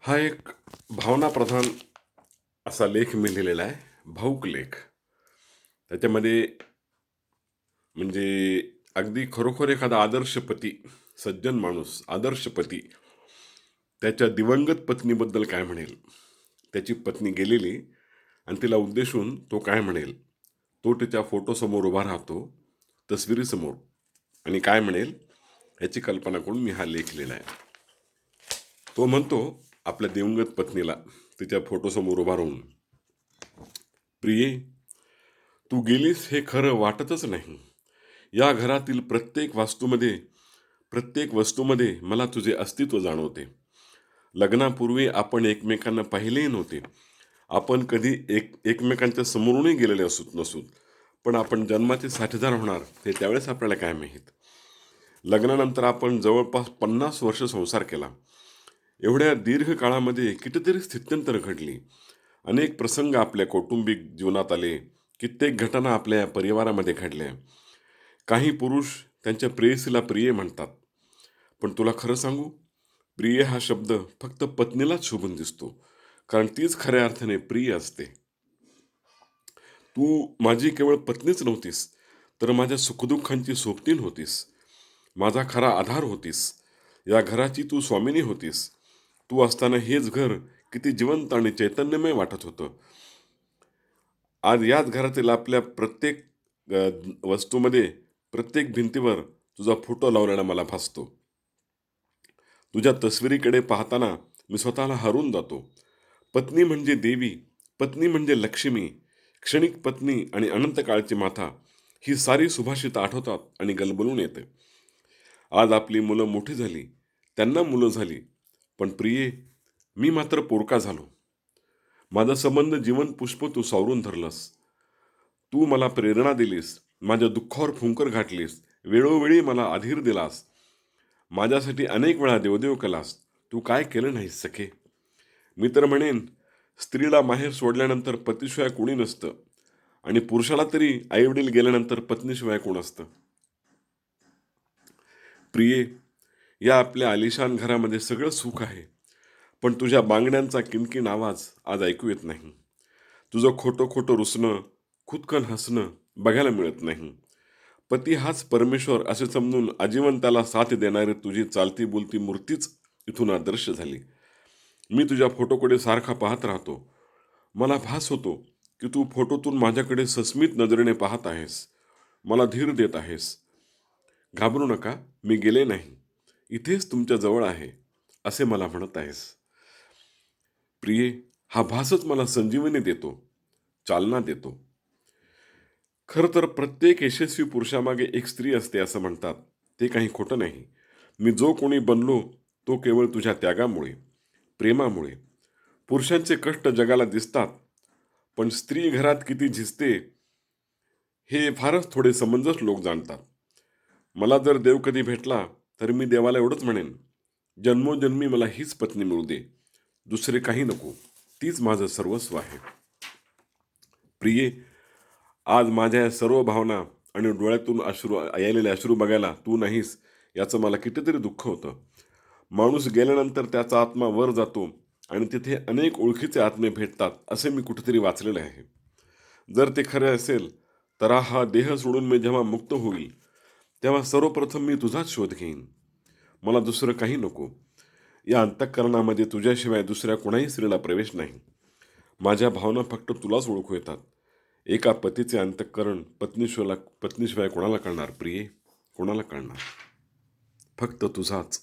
हा एक भावनाप्रधान असा लेख मी लिहिलेला आहे, भावूक लेख. त्याच्यामध्ये म्हणजे अगदी खरोखर एखादा आदर्श पती, सज्जन माणूस, आदर्श पती त्याच्या दिवंगत पत्नीबद्दल काय म्हणेल, त्याची पत्नी गेलेली आणि तिला उद्देशून तो काय म्हणेल, तो तिच्या फोटोसमोर उभा राहतो, तस्विरीसमोर, आणि काय म्हणेल याची कल्पना करून मी हा लेख लिहिला आहे. तो म्हणतो आपल्या दिवंगत पत्नीला तिच्या फोटोसमोर उभा राहून, प्रिये, तू गेलीस हे खरं वाटतच नाही. या घरातील प्रत्येक वस्तूमध्ये मला तुझे अस्तित्व जाणवते. लग्नापूर्वी आपण एकमेकांना पाहिलेही नव्हते. आपण कधी एकमेकांच्या समोरूनही गेलेले नसूत. पण आपण जन्माचे साथीदार होणार हे त्यावेळेस आपल्याला काय माहीत. लग्नानंतर आपण जवळपास 50 वर्ष संसार केला. एवढ्या दीर्घ काळामध्ये कितीतरी स्थित्यंतर घडली. अनेक प्रसंग आपल्या कौटुंबिक जीवनात आले. कित्येक घटना आपल्या परिवारामध्ये घडल्या. काही पुरुष त्यांच्या प्रेयसीला प्रिय म्हणतात. पण तुला खरं सांगू, प्रिय हा शब्द फक्त पत्नीलाच शोभून दिसतो, कारण तीच खऱ्या अर्थाने प्रिय असते. तू माझी केवळ पत्नीच नव्हतीस, तर माझ्या सुखदुःखांची सोबतीण होतीस. माझा खरा आधार होतीस. या घराची तू स्वामिनी होतीस. तू असताना हेच घर किती जिवंत आणि चैतन्यमय वाटत होतं. आज याच घरातील आपल्या प्रत्येक वस्तूमध्ये, प्रत्येक भिंतीवर तुझा फोटो लावलेला मला भासतो. तुझ्या तस्विरीकडे पाहताना मी स्वतःला हरवून जातो. पत्नी म्हणजे देवी, पत्नी म्हणजे लक्ष्मी, क्षणिक पत्नी आणि अनंतकाळची माता, ही सारी सुभाषित आठवतात आणि गलबलून येते. आज आपली मुलं मोठी झाली, त्यांना मुलं झाली, पण प्रिये, मी मात्र पोरका झालो. माझा संबंध जीवन पुष्प तू सावरून धरलंस. तू मला प्रेरणा दिलीस, माझ्या दुःखावर फुंकर घातलीस, वेळोवेळी मला अधीर दिलास, माझ्यासाठी अनेक वेळा देवदेव केलास. तू काय केलं नाहीस सखे. मी तर म्हणेन, स्त्रीला माहेर सोडल्यानंतर पतीशिवाय कोणी नसतं, आणि पुरुषाला तरी आईवडील गेल्यानंतर पत्नीशिवाय कोण असतं. प्रिये, या आपल्या आलिशान घरामध्ये सगळं सुख आहे, पण तुझ्या बांगड्यांचा किणकिण आवाज आज ऐकू येत नाही. तुझं खोटं खोटं रुसणं, खुदकन हसणं बघायला मिळत नाही. पती हाच परमेश्वर असे समजून आजीवन त्याला साथ देणारी तुझी चालती बोलती मूर्तीच इथून अदृश्य झाली. मी तुझ्या फोटोकडे सारखा पाहत राहतो. मला भास होतो की तू फोटोतून माझ्याकडे सस्मित नजरेने पाहत आहेस, मला धीर देत आहेस. घाबरू नका, मी गेले नाही, इथेच तुमच्या जवळ आहे, असे मला म्हणत आहेस. प्रिये, हा भासच मला संजीवनी देतो, चालना देतो. खरं तर प्रत्येक यशस्वी पुरुषामागे एक स्त्री असते असं म्हणतात. ते काही खोटं नाही. मी जो कोणी बनलो तो केवळ तुझ्या त्यागामुळे, प्रेमामुळे. पुरुषांचे कष्ट जगाला दिसतात, पण स्त्री घरात किती झिजते हे फारच थोडे समंजस लोक जाणतात. मला जर देव कधी भेटला तर मी देवाला एवढंच म्हणेन, जन्मोजन्मी मला हीच पत्नी मिळू दे, दुसरे काही नको, तीच माझं सर्वस्व आहे. प्रिये, आज माझ्या या सर्व भावना आणि डोळ्यातून यायलेले अश्रू बघायला तू नाहीस, याचं मला कितीतरी दुःख होतं. माणूस गेल्यानंतर त्याचा आत्मा वर जातो आणि तिथे अनेक ओळखीचे आत्मे भेटतात, असे मी कुठेतरी वाचलेले आहे. जर ते खरे असेल तर हा देह सोडून मी जेव्हा मुक्त होईल, तेव्हा सर्वप्रथम मी तुझाच शोध घेईन. मला दुसरं काही नको. या अंतःकरणामध्ये तुझ्याशिवाय दुसऱ्या कोणाही स्त्रीला प्रवेश नाही. माझ्या भावना फक्त तुलाच ओळखू येतात. एका पतीचे अंतःकरण पत्नीशिवाय कोणाला कळणार प्रिये, कोणाला कळणार. फक्त तुझाच.